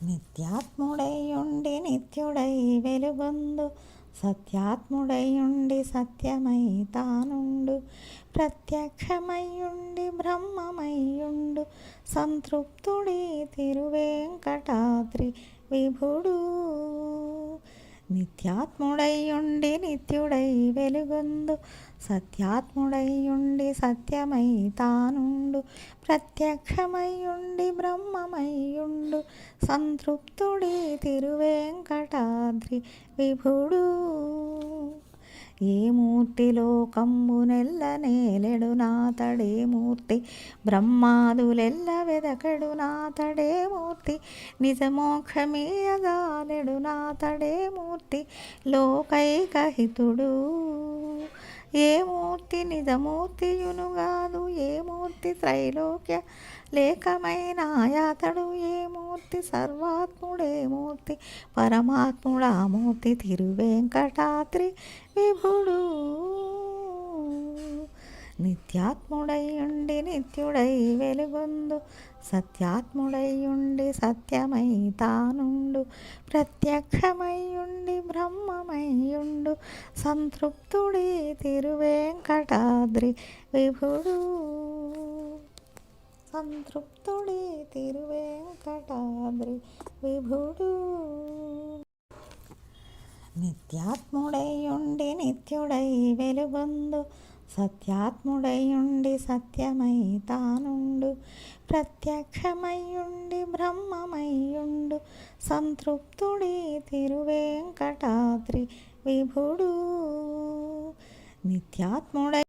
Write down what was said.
నిత్యాత్ముడైయుండి నిత్యుడై వెలుగొందు సత్యాత్ముడైయుండి సత్యమై తానుండు ప్రత్యక్షమయ్యుండి బ్రహ్మమయ్యుండు సంతృప్తుడి తిరువేంకటాద్రి విభుడు. నిత్యాత్ముడైయుండి నిత్యుడై వెలుగొందు సత్యాత్ముడైయుండి సత్యమై తానుండు ప్రత్యక్షమయ్యుండి బ్రహ్మమయ్యుండు సంతృప్తుడి తిరువేంకటాద్రి విభుడు. ఏ మూర్తి లోకంబునెల్ల నేలెడు నాతడే మూర్తి బ్రహ్మాదులెల్ల వెదకడు నాతడే మూర్తి నిజమోక్షమీయగాలెడు నాతడే మూర్తి లోకైకహితుడు. ఏ మూర్తి నిజమూర్తియునుగాదు ఏ మూర్తి త్రైలోక్య లేకమైన యాతడు ఏ మూర్తి సర్వాత్ముడే మూర్తి పరమాత్ముడా మూర్తి తిరువేంకటాద్రి విభుడు. నిత్యాత్ముడైయుండి నిత్యుడై వెలుగొందు సత్యాత్ముడైయుండి సత్యమై తానుండు ప్రత్యక్షమయ్యుండి బ్రహ్మమయ్యుండు సంతృప్తుడి తిరువేంకటాద్రి విభుడు. సంతృప్తుడి తిరువేంకటాద్రి విభుడు. నిత్యాత్ముడైయుండి నిత్యుడై వెలుగొందు సత్యాత్ముడైయుండి సత్యమై తానుండు ప్రత్యక్షమయ్యుండి బ్రహ్మమయ్యుండు సంతృప్తుడి తిరువేంకటాద్రి విభుడు. నిత్యాత్ముడై